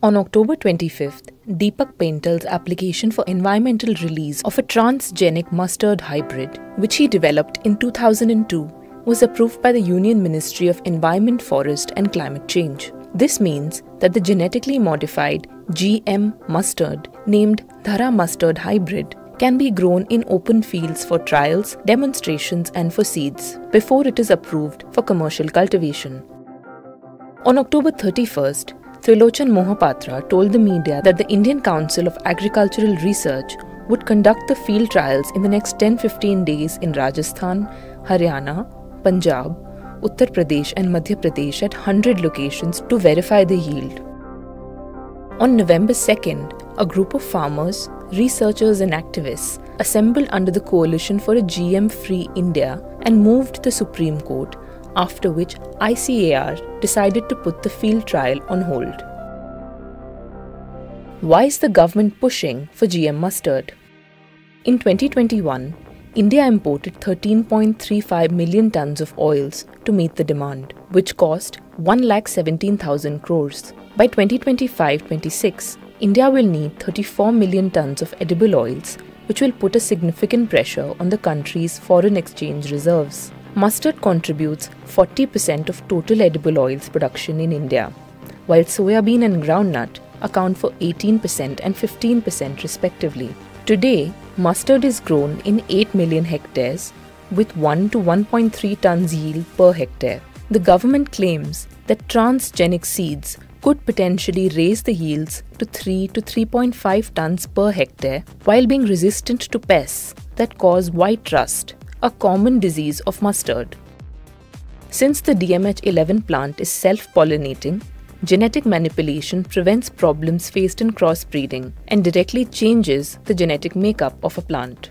On October 25th, Deepak Paintal's application for environmental release of a transgenic mustard hybrid, which he developed in 2002, was approved by the Union Ministry of Environment, Forest and Climate Change. This means that the genetically modified GM mustard, named Dhara Mustard Hybrid, can be grown in open fields for trials, demonstrations and for seeds before it is approved for commercial cultivation. On October 31st, Trilochan Mohapatra told the media that the Indian Council of Agricultural Research would conduct the field trials in the next 10-15 days in Rajasthan, Haryana, Punjab, Uttar Pradesh and Madhya Pradesh at 100 locations to verify the yield. On November 2nd, a group of farmers, researchers and activists assembled under the Coalition for a GM-Free India and moved to the Supreme Court, after which ICAR decided to put the field trial on hold. Why is the government pushing for GM mustard? In 2021, India imported 13.35 million tons of oils to meet the demand, which cost 1,17,000 crores. By 2025-26, India will need 34 million tons of edible oils, which will put a significant pressure on the country's foreign exchange reserves. Mustard contributes 40% of total edible oils production in India, while soybean and groundnut account for 18% and 15% respectively. Today, mustard is grown in 8 million hectares with 1 to 1.3 tons yield per hectare. The government claims that transgenic seeds could potentially raise the yields to 3 to 3.5 tons per hectare while being resistant to pests that cause white rust, a common disease of mustard. Since the DMH11 plant is self-pollinating, genetic manipulation prevents problems faced in crossbreeding and directly changes the genetic makeup of a plant.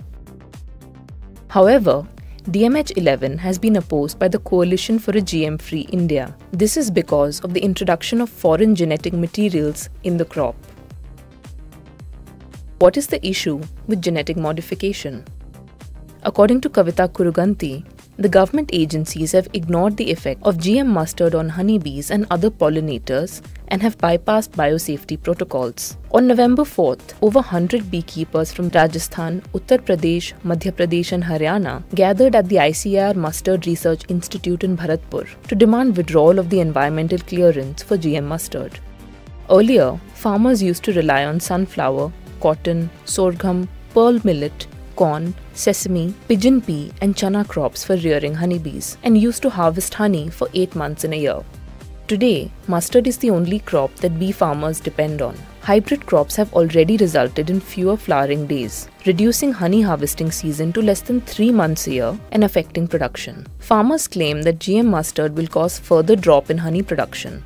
However, DMH11 has been opposed by the Coalition for a GM-Free India. This is because of the introduction of foreign genetic materials in the crop. What is the issue with genetic modification? According to Kavita Kuruganti, the government agencies have ignored the effect of GM mustard on honeybees and other pollinators and have bypassed biosafety protocols. On November 4th, over 100 beekeepers from Rajasthan, Uttar Pradesh, Madhya Pradesh and Haryana gathered at the ICAR Mustard Research Institute in Bharatpur to demand withdrawal of the environmental clearance for GM mustard. Earlier, farmers used to rely on sunflower, cotton, sorghum, pearl millet, corn, sesame, pigeon pea and chana crops for rearing honeybees and used to harvest honey for 8 months in a year. Today, mustard is the only crop that bee farmers depend on. Hybrid crops have already resulted in fewer flowering days, reducing honey harvesting season to less than 3 months a year and affecting production. Farmers claim that GM mustard will cause further drop in honey production.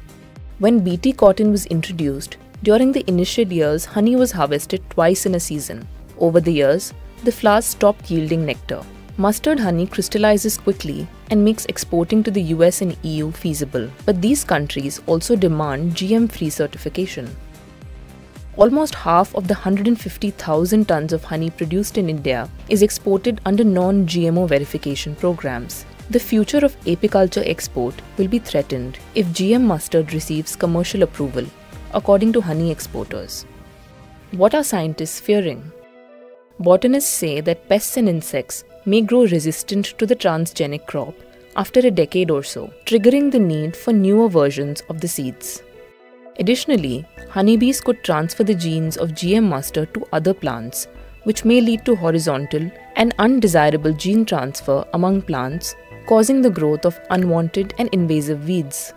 When BT cotton was introduced, during the initial years, honey was harvested twice in a season. Over the years, the flowers stopped yielding nectar. Mustard honey crystallizes quickly and makes exporting to the US and EU feasible, but these countries also demand GM-free certification. Almost half of the 150,000 tons of honey produced in India is exported under non-GMO verification programs. The future of apiculture export will be threatened if GM mustard receives commercial approval, according to honey exporters. What are scientists fearing? Botanists say that pests and insects may grow resistant to the transgenic crop after a decade or so, triggering the need for newer versions of the seeds. Additionally, honeybees could transfer the genes of GM mustard to other plants, which may lead to horizontal and undesirable gene transfer among plants, causing the growth of unwanted and invasive weeds.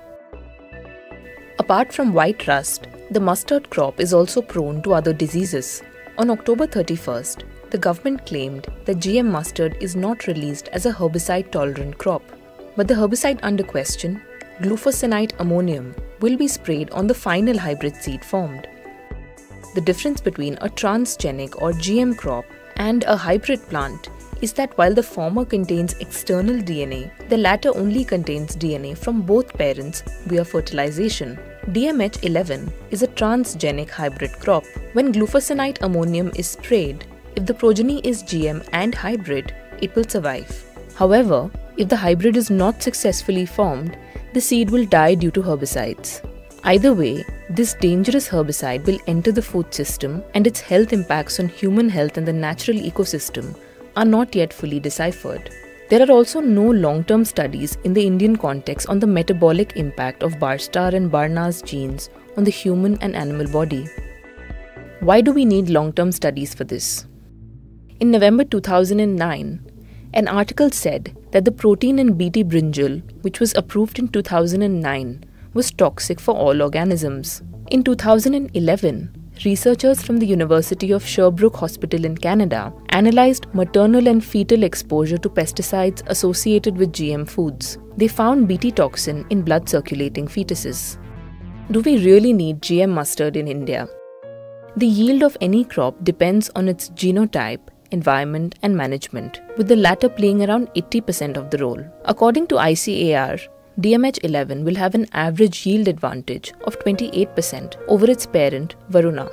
Apart from white rust, the mustard crop is also prone to other diseases. On October 31st, the government claimed that GM mustard is not released as a herbicide-tolerant crop, but the herbicide under question, glufosinate ammonium, will be sprayed on the final hybrid seed formed. The difference between a transgenic or GM crop and a hybrid plant is that while the former contains external DNA, the latter only contains DNA from both parents via fertilization. DMH11 is a transgenic hybrid crop. When glufosinate ammonium is sprayed, if the progeny is GM and hybrid, it will survive. However, if the hybrid is not successfully formed, the seed will die due to herbicides. Either way, this dangerous herbicide will enter the food system, and its health impacts on human health and the natural ecosystem are not yet fully deciphered. There are also no long-term studies in the Indian context on the metabolic impact of Barstar and Barnaz genes on the human and animal body. Why do we need long-term studies for this? In November 2009, an article said that the protein in Bt brinjal, which was approved in 2009, was toxic for all organisms. In 2011, researchers from the University of Sherbrooke Hospital in Canada analyzed maternal and fetal exposure to pesticides associated with GM foods. They found Bt toxin in blood circulating fetuses. Do we really need GM mustard in India? The yield of any crop depends on its genotype, environment and management, with the latter playing around 80% of the role. According to ICAR, DMH11 will have an average yield advantage of 28% over its parent, Varuna.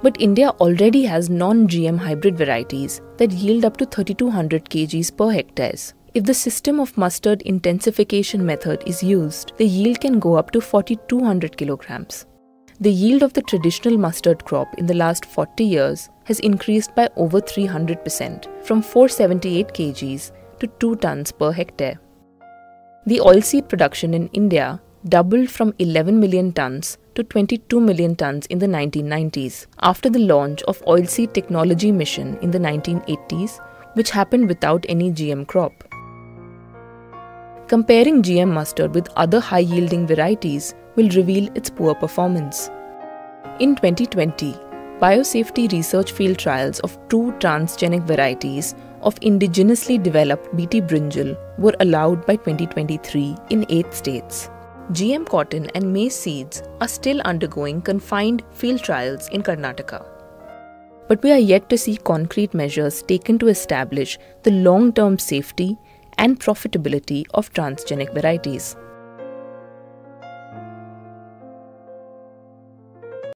But India already has non-GM hybrid varieties that yield up to 3200 kgs per hectares. If the system of mustard intensification method is used, the yield can go up to 4200 kilograms. The yield of the traditional mustard crop in the last 40 years has increased by over 300%, from 478 kgs to 2 tons per hectare. The oilseed production in India doubled from 11 million tons to 22 million tons in the 1990s, after the launch of Oilseed Technology Mission in the 1980s, which happened without any GM crop. Comparing GM mustard with other high-yielding varieties will reveal its poor performance. In 2020, biosafety research field trials of 2 transgenic varieties of indigenously developed Bt brinjal were allowed by 2023 in 8 states. GM cotton and maize seeds are still undergoing confined field trials in Karnataka. But we are yet to see concrete measures taken to establish the long-term safety and profitability of transgenic varieties.